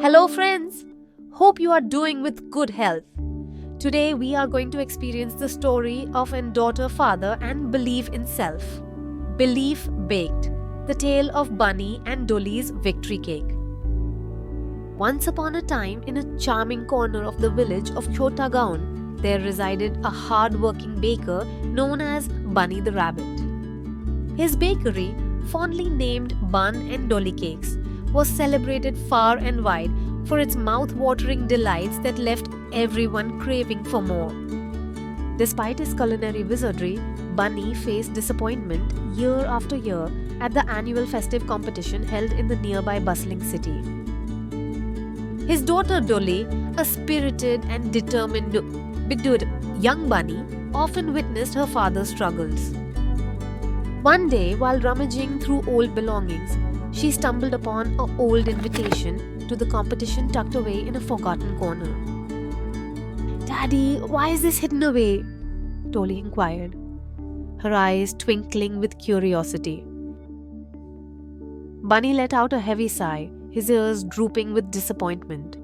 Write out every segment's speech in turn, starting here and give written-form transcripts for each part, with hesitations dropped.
Hello, friends. Hope you are doing with good health. Today, we are going to experience the story of a daughter, father, and belief in self. Belief Baked, the tale of Bunny and Dolly's victory cake. Once upon a time, in a charming corner of the village of Chota Gaon, there resided a hard-working baker known as Bunny the Rabbit. His bakery, fondly named Bun and Dolly Cakes, was celebrated far and wide for its mouth-watering delights that left everyone craving for more. Despite his culinary wizardry, Bunny faced disappointment year after year at the annual festive competition held in the nearby bustling city. His daughter Dolly, a spirited and determined young bunny, often witnessed her father's struggles. One day, while rummaging through old belongings, she stumbled upon an old invitation to the competition tucked away in a forgotten corner. "Daddy, why is this hidden away?" Dolly inquired, her eyes twinkling with curiosity. Bunny let out a heavy sigh, his ears drooping with disappointment.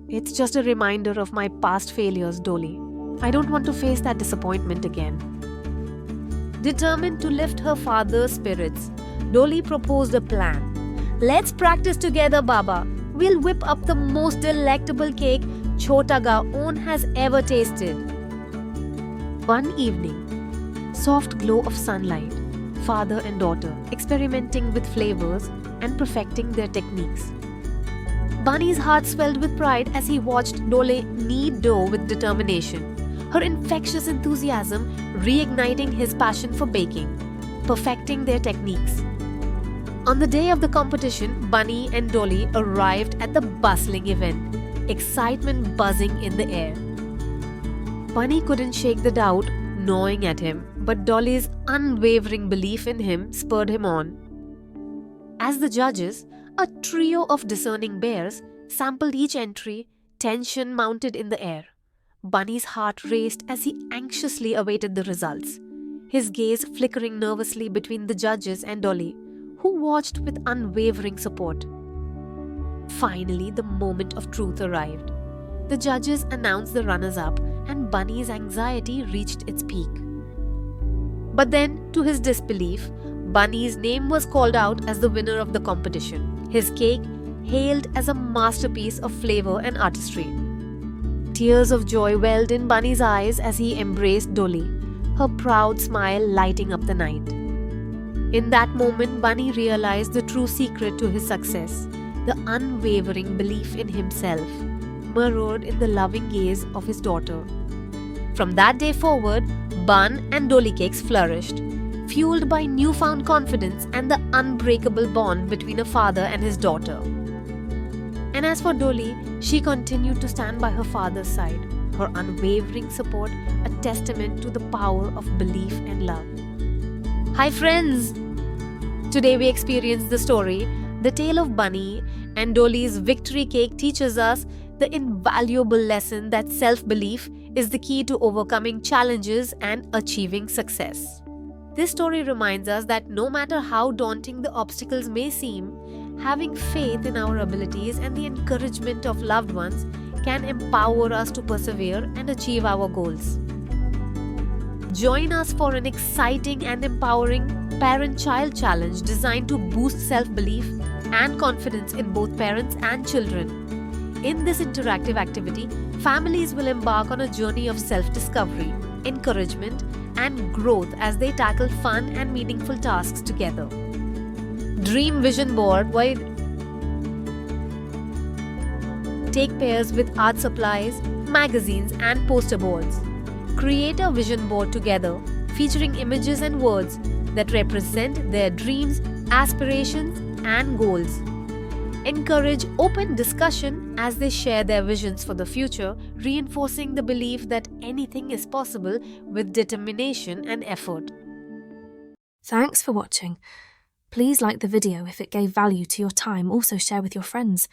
"It's just a reminder of my past failures, Dolly. I don't want to face that disappointment again." Determined to lift her father's spirits, Dolly proposed a plan. "Let's practice together, Baba. We'll whip up the most delectable cake Chota Gaon has ever tasted." One evening, soft glow of sunlight, father and daughter experimenting with flavors and perfecting their techniques. Bunny's heart swelled with pride as he watched Dolly knead dough with determination, her infectious enthusiasm reigniting his passion for baking, perfecting their techniques. On the day of the competition, Bunny and Dolly arrived at the bustling event, excitement buzzing in the air. Bunny couldn't shake the doubt gnawing at him, but Dolly's unwavering belief in him spurred him on. As the judges, a trio of discerning bears, sampled each entry, tension mounted in the air. Bunny's heart raced as he anxiously awaited the results, his gaze flickering nervously between the judges and Dolly, who watched with unwavering support. Finally, the moment of truth arrived. The judges announced the runners-up, and Bunny's anxiety reached its peak. But then, to his disbelief, Bunny's name was called out as the winner of the competition, his cake hailed as a masterpiece of flavor and artistry. Tears of joy welled in Bunny's eyes as he embraced Dolly, her proud smile lighting up the night. In that moment, Bunny realized the true secret to his success, the unwavering belief in himself, mirrored in the loving gaze of his daughter. From that day forward, Bun and Dolly Cakes flourished, fueled by newfound confidence and the unbreakable bond between a father and his daughter. And as for Dolly, she continued to stand by her father's side, her unwavering support a testament to the power of belief and love. Hi friends! Today we experienced the story, the tale of Bunny and Dolly's victory cake teaches us the invaluable lesson that self-belief is the key to overcoming challenges and achieving success. This story reminds us that no matter how daunting the obstacles may seem, having faith in our abilities and the encouragement of loved ones can empower us to persevere and achieve our goals. Join us for an exciting and empowering parent-child challenge designed to boost self-belief and confidence in both parents and children. In this interactive activity, families will embark on a journey of self-discovery, encouragement, and growth as they tackle fun and meaningful tasks together. Dream Vision Board. Take pairs with art supplies, magazines, and poster boards. Create a vision board together, featuring images and words that represent their dreams, aspirations, and goals. Encourage open discussion as they share their visions for the future, reinforcing the belief that anything is possible with determination and effort. Thanks for watching. Please like the video if it gave value to your time. Also share with your friends.